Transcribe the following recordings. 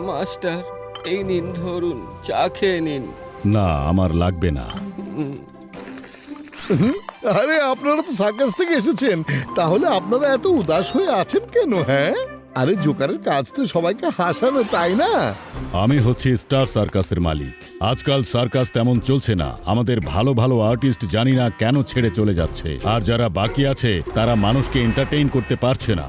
Master, এই নিন, ধরুন, চা খেয়ে নিন। না, আমার লাগবে না। আরে আপনারা তো সার্কাস থেকে এসেছেন, তাহলে আপনারা এত উদাস হয়ে আছেন কেন? হ্যাঁ, আরে জোকারের কাজ তো সবাইকে হাসানো, তাই না? আমি হচ্ছি স্টার সার্কাসের মালিক। আজকাল সার্কাস তেমন চলছে না। আমাদের ভালো ভালো আর্টিস্ট জানি না কেন ছেড়ে চলে যাচ্ছে, আর যারা বাকি আছে তারা মানুষকে এন্টারটেইন করতে পারছে না।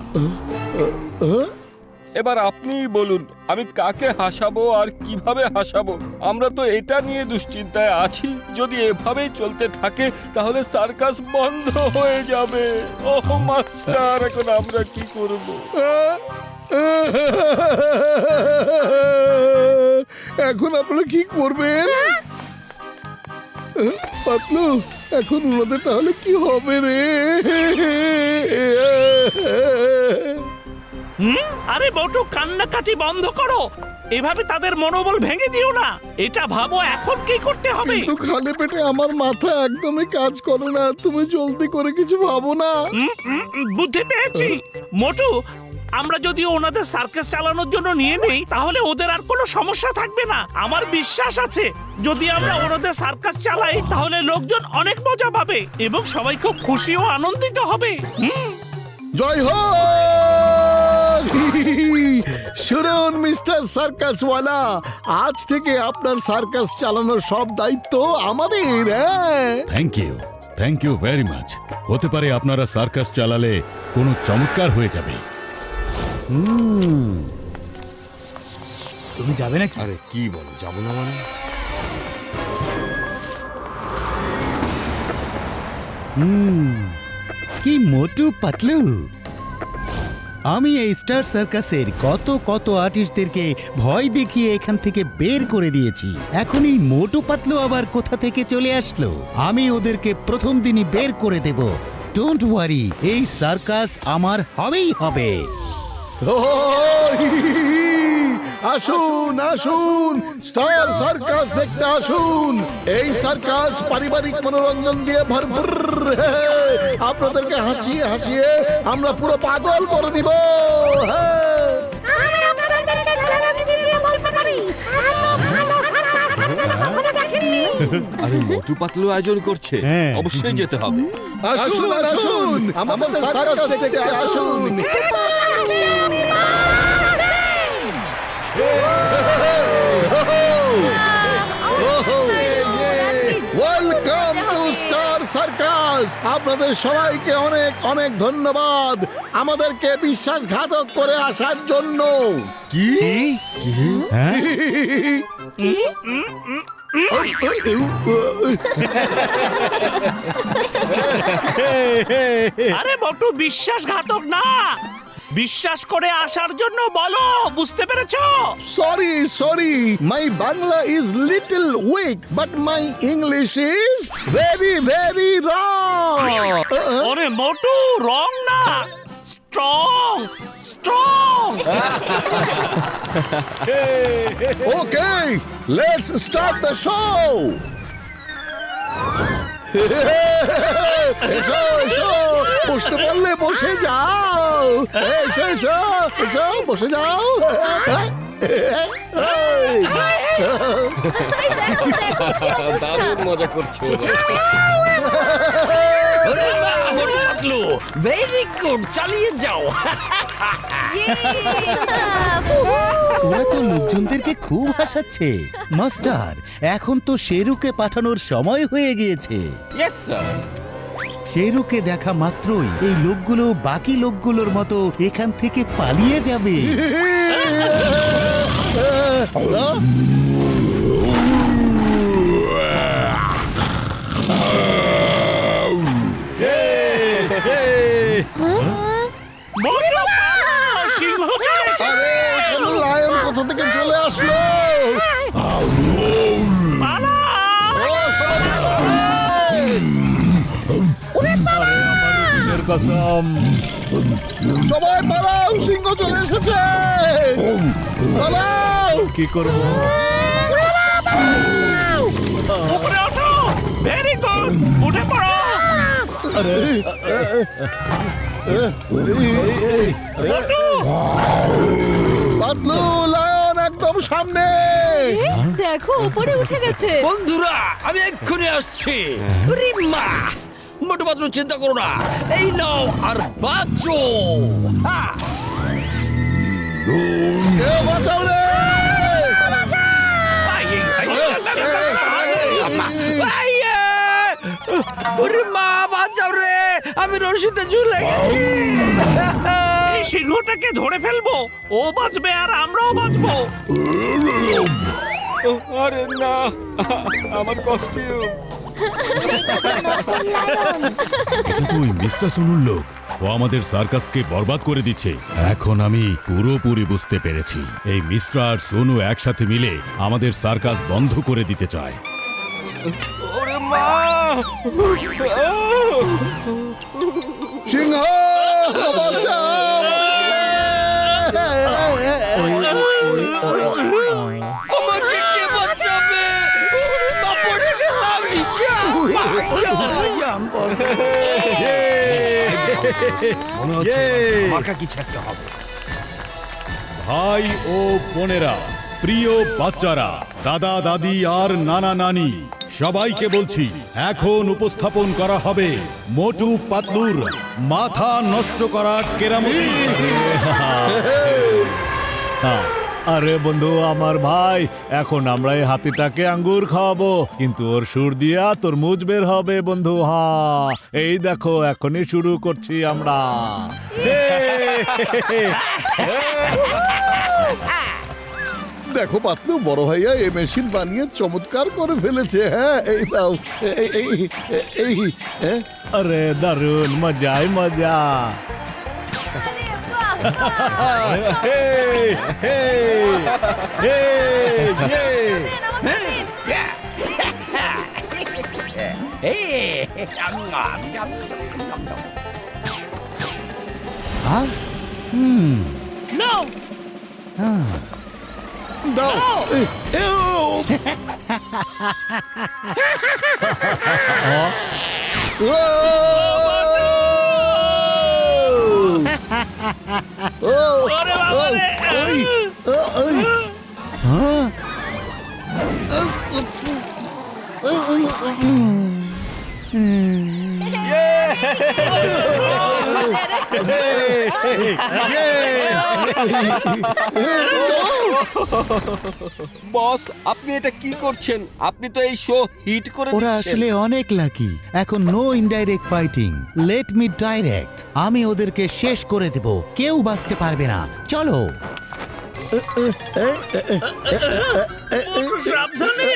এবার আপনিই বলুন, আমি কাকে হাসাবো আর কিভাবে হাসাবো? আমরা তো এটা নিয়ে দুশ্চিন্তায় আছি। যদি এভাবেই চলতে থাকে তাহলে সার্কাস বন্ধ হয়ে যাবে। ওহ মাস্টার, এখন আমরা কি করব? এখন আপনারা কি করবেন? পাতলু, এখন ওনাদের তাহলে কি হবে রে? আরে বটু, কান্নাকাটি বন্ধ করো। এভাবে তাদের মনোবল ভেঙে দিও না। এটা ভাবো এখন কি করতে হবে। কিন্তু খালি পেটে আমার মাথা একদমই কাজ করে না। তুমি জলদি করে কিছু ভাবো না। বুদ্ধি পেয়েছি। মোটু, আমরা যদি ওনাদের সার্কাস চালানোর জন্য নিয়ে নেই তাহলে ওদের আর কোনো সমস্যা থাকবে না। আমার বিশ্বাস আছে যদি আমরা ওনাদের সার্কাস চালাই তাহলে লোকজন অনেক মজা পাবে এবং সবাই খুব খুশি ও আনন্দিত হবে। জয় হোক! শুনুন মিস্টার সার্কাসওয়ালা, আজ থেকে আপনার সার্কাস চালানোর সব দায়িত্ব আমাদের। Thank you very much. হতে পারে আপনারা সার্কাস চালালে কোনো চমৎকার হয়ে যাবে। তুমি যাবে নাকি? আরে কি বলো, যাবো না মানে? কি মোটু পাতলু, আমি এই স্টার সার্কাসের কত আর্টিস্টদেরকে ভয় দেখিয়ে এখান থেকে বের করে দিয়েছি। এখন এই মোটু পাতলু আবার কোথা থেকে চলে আসলো? আমি ওদেরকে প্রথম দিনই বের করে দেব। ডোন্ট ওয়ারি, এই সার্কাস আমার হবেই হবে। আসুন আসুন, স্টার সার্কাস দেখতে আসুন। এই সার্কাস পারিবারিক মনোরঞ্জন দিয়ে ভরপুর। আপনাদেরকে হাসিয়ে হাসিয়ে আমরা পুরো পাগল করে দিব। আরে মোটু পাতলু আয়োজন করছে, অবশ্যই যেতে হবে। আসুন আসুন, আমাদের সার্কাস দেখতে আসুন। Welcome to star circus. আপনাদের সবাইকে অনেক অনেক ধন্যবাদ আমাদেরকে বিশ্বাসঘাতক করে আসার জন্য। কি আরে বটু, বিশ্বাসঘাতক না, বিশ্বাস করে আসার জন্য বলো, বুঝতে পেরেছো? Sorry, my Bangla is little weak but my English is very very wrong. আরে মোটু, রং না, strong. Okay, let's start the show. এসো এসো, বসতে বললে বসে যাও। এসো এসো এসো, বসে যাও। দারুণ মজা করছে ওরা। ভেরি গুড, চালিয়ে যাও। ওরা তো লোকজনদেরকে খুব হাসাচ্ছে। মাস্টার, এখন তো শেরুকে পাঠানোর সময় হয়ে গিয়েছে। Yes sir. শেরুকে দেখা মাত্রই এই লোকগুলো বাকি লোকগুলোর মতো এখান থেকে পালিয়ে যাবে। সিংহ চলে এসেছে। লায়ন কোথা থেকে চলে আসলো? সবাই পালাও, সিংহ চলে এসেছে। পালাও। কি করবো? উপরে ওঠো। ভেরি গুড, উঠে পড়ো। পাতলু লায়ন একদম সামনে। দেখো উপরে উঠে গেছে। বন্ধুরা আমি এক্ষুনি আসছি। রিম্মা মোটু পাতলু চিন্তা করো না, এই নাও আর বাঁচো। হ্যাঁ। কেউ বাঁচাও রে। ওরে মা বাঁচাও রে, আমি রশিতে ঝুলে গেছি। এই সিংহটাকে ধরে ফেলবো, ও বাঁচবে আর আমরাও বাঁচবো। ও, আরে না, আমার কস্টিউম। এটা তো ওই মিস্টার সোনুর লোক। ও আমাদের সার্কাসকে বরবাদ করে দিচ্ছে। এখন আমি পুরোপুরি বুঝতে পেরেছি, এই মিস্টার আর সোনু একসাথে মিলে আমাদের সার্কাস বন্ধ করে দিতে চায়। ওরে মা! সিংহ বাঁচাও। আমাকে কে বাঁচাবে? মা পড়ে গেলাম। মনে হচ্ছে মাকা কিছু একটা হবে। ভাই ও বোনেরা, প্রিয় বাচ্চারা, দাদা দাদি আর নানা নানি, সবাইকে বলছি, এখন উপস্থাপন করা হবে মোটু পাতলুর মাথা নষ্ট করা কেরামতি। আরে বন্ধু আমার ভাই, এখন আমরা এই হাতিটাকে আঙ্গুর খাওয়াবো, কিন্তু ওর সুর দিয়া তোর মুজ বের হবে বন্ধু। হ্যাঁ এই দেখো এখনই শুরু করছি আমরা। দেখো পাতলু, বড় ভাইয়া এই মেশিন বানিয়ে চমৎকার করে ফেলেছে। হ্যাঁ এই দাও, এই এই হ্যাঁ। আরে দারুন, মজাই মজা। নাও দাও। ওরে বাবা রে! বস, আপনি এটা কি করছেন? আপনি তো এই শো হিট করে ওরা দিচ্ছেন। আসলে অনেক লাকি। এখন no indirect fighting, let me direct. আমি ওদেরকে শেষ করে দেব, কেউ বাঁচতে পারবে না। চলো। সাবধানে।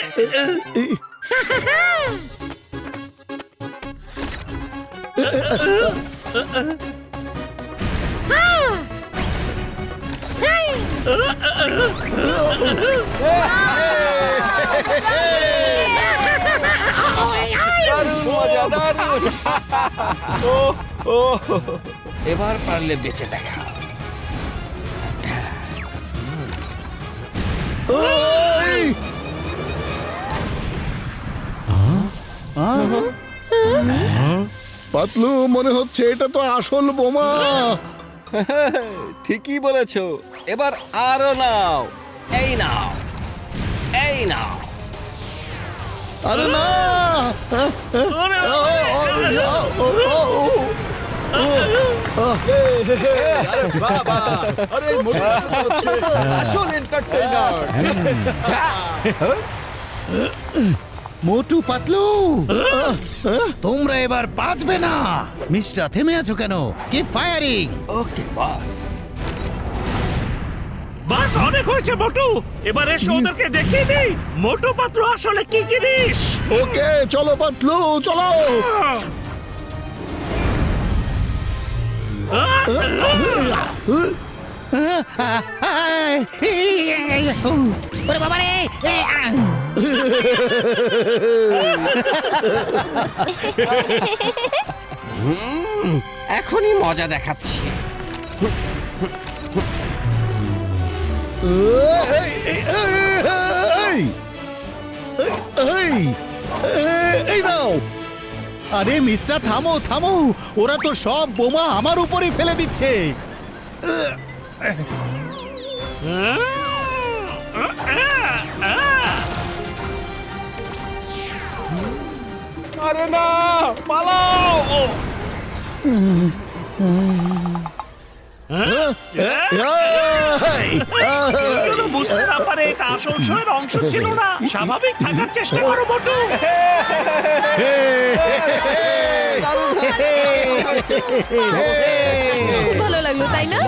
দারুণ মজা, দারুণ। এবার পারলে বেঁচে দেখা। পাতলু, মনে হচ্ছে এটা তো আসল বোমা। ঠিকই বলেছো। এবার আরো নাও। এই নাও, এই নাও। আরে না। ওরে আসল এন্টারটেইনার। মোটু পাতলু, তোমরা এবার বাঁচবে না। মিস্টার থেমে আছো কেন? কি ফায়ারিং! ওকে বস। বাস অনেক হয়েছে মোটু, এবার এসে ওদেরকে দেখিয়ে দিই মোটু পাতলু আসলে কি জিনিস। ওকে চলো পাতলু, চলো। ওরে বাবা রে! এখনই মজা দেখাচ্ছি। এই নাও। আরে মিস্টার থামো থামো, ওরা তো সব বোমা আমার উপরে ফেলে দিচ্ছে। আরে না, পালাও! কেউ যেন বুঝতে না পারে এটা আসল শোয়ের অংশ ছিল না। স্বাভাবিক থাকার চেষ্টা করো মোটু। খুব ভালো লাগলো তাই না?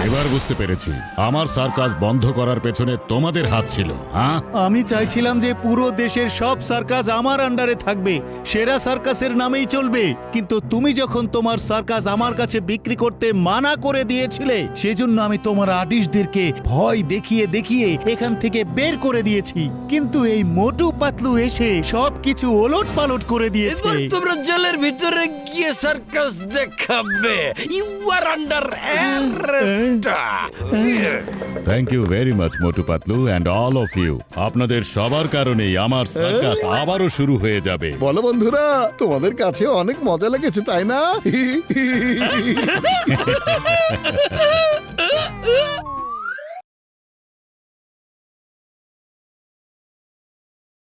এবার বুঝতে পেরেছি আমার সার্কাস বন্ধ করার পেছনে তোমাদের হাত ছিল। হ্যাঁ, আমি চাইছিলাম যে পুরো দেশের সব সার্কাস আমার আন্ডারে থাকবে, সেরা সার্কাসের নামেই চলবে। কিন্তু তুমি যখন তোমার সার্কাস আমার কাছে বিক্রি করতে মানা করে দিয়েছিলে, সেজন্য আমি তোমার আর্টিস্টদেরকে ভয় দেখিয়ে দেখিয়ে এখান থেকে বের করে দিয়েছি। কিন্তু এই মোটু পাতলু এসে সবকিছু ওলট পালট করে দিয়েছে। এবার তোমরা জেলের ভিতরে গিয়ে সার্কাস দেখাবে। You are under arrest. Thank you very much Motu Patlu and all of you. আপনাদের সবার কারণেই আমার সার্কাস আবারও শুরু হয়ে যাবে। বলো বন্ধুরা, তোমাদের কাছে অনেক মজা লেগেছে তাই না?